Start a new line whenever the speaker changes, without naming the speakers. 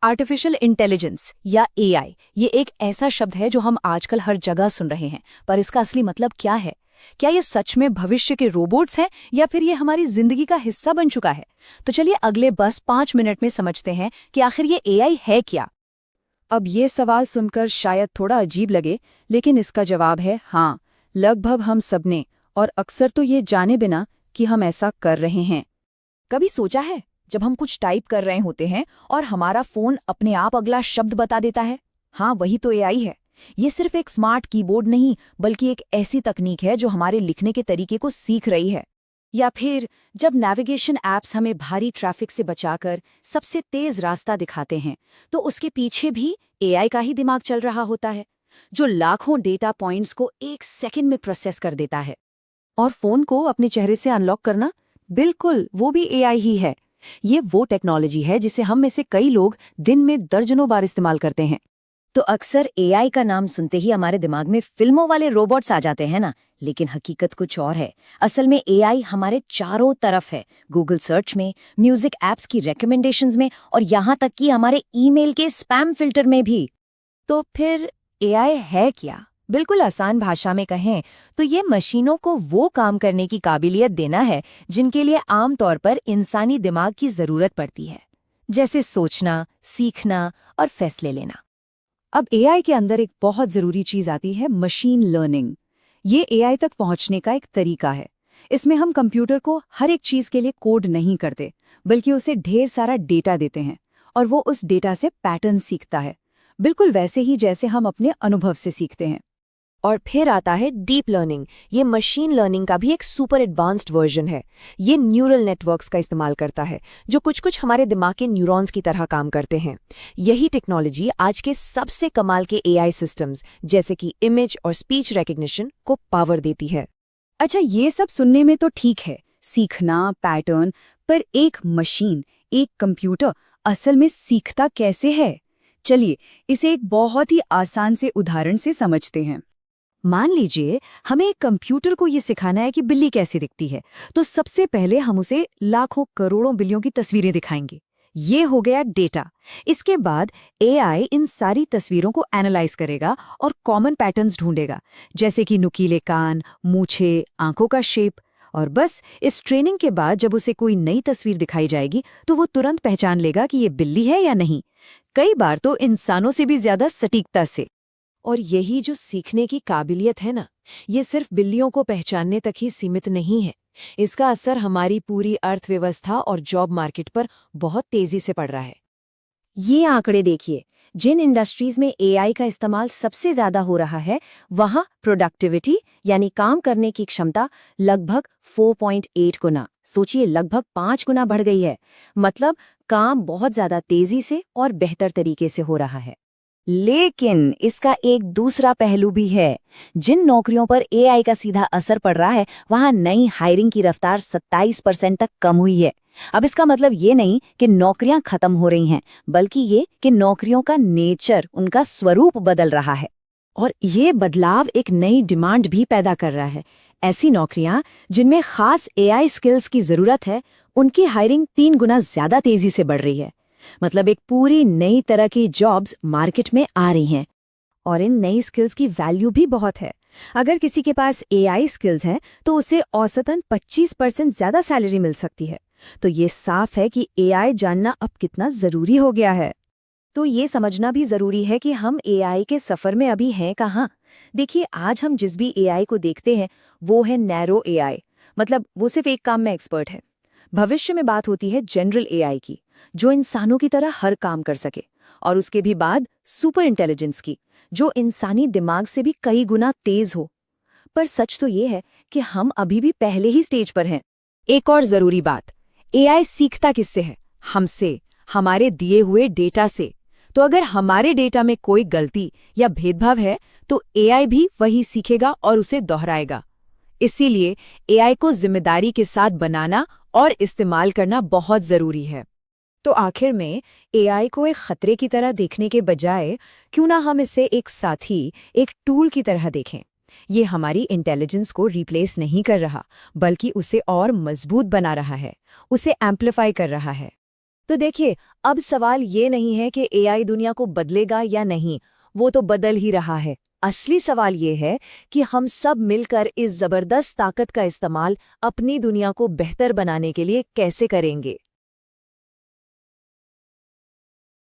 Artificial intelligence या AI ये एक ऐसा शब्द है जो हम आजकल हर जगह सुन रहे हैं, पर इसका असली मतलब क्या है? क्या ये सच में भविष्य के रोबोट्स हैं या फिर ये हमारी जिंदगी का हिस्सा बन चुका है? तो चलिए अगले बस 5 मिनट में समझते हैं कि आखिर ये एआई है क्या।
अब ये सवाल सुनकर शायद थोड़ा अजीब लगे, लेकिन इसका जवाब है हाँ, लगभग हम सबने, और अक्सर तो ये जाने बिना कि हम ऐसा कर रहे हैं।
कभी सोचा है जब हम कुछ टाइप कर रहे होते हैं और हमारा फोन अपने आप अगला शब्द बता देता है? हाँ, वही तो एआई है। ये सिर्फ एक स्मार्ट कीबोर्ड नहीं, बल्कि एक ऐसी तकनीक है जो हमारे लिखने के तरीके को सीख रही है।
या फिर जब नेविगेशन ऐप्स हमें भारी ट्रैफिक से बचाकर सबसे तेज रास्ता दिखाते हैं, तो उसके पीछे भी एआई का ही दिमाग चल रहा होता है, जो लाखों डेटा पॉइंट्स को एक सेकंड में प्रोसेस कर देता है।
और फोन को अपने चेहरे से अनलॉक करना, बिल्कुल वो भी एआई ही है। ये वो टेक्नोलॉजी है जिसे हम में से कई लोग दिन में दर्जनों बार इस्तेमाल करते हैं। तो अक्सर एआई का नाम सुनते ही हमारे दिमाग में फिल्मों वाले रोबोट्स आ जाते हैं ना, लेकिन हकीकत कुछ और है। असल में एआई हमारे चारों तरफ है, गूगल सर्च में, म्यूजिक ऐप्स की रिकमेंडेशंस में, और यहाँ तक कि हमारे ईमेल के स्पैम फिल्टर में भी। तो फिर एआई है क्या? बिल्कुल आसान भाषा में कहें तो ये मशीनों को वो काम करने की काबिलियत देना है जिनके लिए आमतौर पर इंसानी दिमाग की जरूरत पड़ती है, जैसे सोचना, सीखना और फैसले लेना।
अब एआई के अंदर एक बहुत ज़रूरी चीज़ आती है, मशीन लर्निंग। ये एआई तक पहुंचने का एक तरीका है। इसमें हम कंप्यूटर को हर एक चीज़ के लिए कोड नहीं करते, बल्कि उसे ढेर सारा डेटा देते हैं, और वो उस डेटा से पैटर्न सीखता है, बिल्कुल वैसे ही जैसे हम अपने अनुभव से सीखते हैं।
और फिर आता है डीप लर्निंग। ये मशीन लर्निंग का भी एक सुपर एडवांस्ड वर्जन है। ये न्यूरल नेटवर्क्स का इस्तेमाल करता है, जो कुछ हमारे दिमाग के न्यूरॉन्स की तरह काम करते हैं। यही टेक्नोलॉजी आज के सबसे कमाल के एआई सिस्टम्स, जैसे कि इमेज और स्पीच रिकग्निशन, को पावर देती है।
अच्छा, ये सब सुनने में तो ठीक है, सीखना, पैटर्न, पर एक मशीन, एक कंप्यूटर असल में सीखता कैसे है? चलिए इसे एक बहुत ही आसान से उदाहरण से समझते हैं। मान लीजिए हमें एक कंप्यूटर को ये सिखाना है कि बिल्ली कैसे दिखती है, तो सबसे पहले हम उसे लाखों करोड़ों बिल्लियों की तस्वीरें दिखाएंगे। ये हो गया डेटा। इसके बाद एआई इन सारी तस्वीरों को एनालाइज करेगा और कॉमन पैटर्न्स ढूंढेगा, जैसे कि नुकीले कान, मूछें, आंखों का शेप। और बस इस ट्रेनिंग के बाद जब उसे कोई नई तस्वीर दिखाई जाएगी तो वो तुरंत पहचान लेगा कि ये बिल्ली है या नहीं, कई बार तो इंसानों से भी ज्यादा सटीकता से।
और यही जो सीखने की काबिलियत है ना, ये सिर्फ बिल्लियों को पहचानने तक ही सीमित नहीं है। इसका असर हमारी पूरी अर्थव्यवस्था और जॉब मार्केट पर बहुत तेजी से पड़ रहा है। ये आंकड़े देखिए, जिन इंडस्ट्रीज में एआई का इस्तेमाल सबसे ज्यादा हो रहा है, वहां प्रोडक्टिविटी यानी काम करने की क्षमता लगभग 4.8 गुना, सोचिए लगभग 5 गुना बढ़ गई है। मतलब काम बहुत ज्यादा तेजी से और बेहतर तरीके से हो रहा है।
लेकिन इसका एक दूसरा पहलू भी है। जिन नौकरियों पर एआई का सीधा असर पड़ रहा है, वहां नई हायरिंग की रफ्तार 27% तक कम हुई है। अब इसका मतलब ये नहीं कि नौकरियां खत्म हो रही हैं, बल्कि ये कि नौकरियों का नेचर, उनका स्वरूप बदल रहा है।
और ये बदलाव एक नई डिमांड भी पैदा कर रहा है। ऐसी नौकरियां जिनमें खास एआई स्किल्स की जरूरत है, उनकी हायरिंग 3 गुना ज्यादा तेजी से बढ़ रही है। मतलब एक पूरी नई तरह की जॉब्स मार्केट में आ रही हैं।
और इन नई स्किल्स की वैल्यू भी बहुत है। अगर किसी के पास एआई स्किल्स हैं, तो उसे औसतन 25% ज्यादा सैलरी मिल सकती है। तो ये साफ है कि एआई जानना अब कितना जरूरी हो गया है।
तो ये समझना भी जरूरी है कि हम एआई के सफर में अभी हैं कहाँ। देखिए, आज हम जिस भी एआई को देखते हैं वो है नैरो एआई, मतलब वो सिर्फ एक काम में एक्सपर्ट है। भविष्य में बात होती है जनरल एआई की, जो इंसानों की तरह हर काम कर सके। और उसके भी बाद सुपर इंटेलिजेंस की, जो इंसानी दिमाग से भी कई गुना तेज हो। पर सच तो ये है कि हम अभी भी पहले ही स्टेज पर हैं। एक और जरूरी बात, एआई सीखता किससे है? हमसे, हमारे दिए हुए डेटा से। तो अगर हमारे डेटा में कोई गलती या भेदभाव है, तो एआई भी वही सीखेगा और उसे दोहराएगा। इसीलिए एआई को जिम्मेदारी के साथ बनाना और इस्तेमाल करना बहुत जरूरी है। तो आखिर में एआई को एक खतरे की तरह देखने के बजाय क्यों ना हम इसे एक साथी, एक टूल की तरह देखें। ये हमारी इंटेलिजेंस को रिप्लेस नहीं कर रहा, बल्कि उसे और मजबूत बना रहा है, उसे एम्प्लीफाई कर रहा है। तो देखिए, अब सवाल ये नहीं है कि एआई दुनिया को बदलेगा या नहीं, वो तो बदल ही रहा है। असली सवाल ये है कि हम सब मिलकर इस जबरदस्त ताकत का इस्तेमाल अपनी दुनिया को बेहतर बनाने के लिए कैसे करेंगे।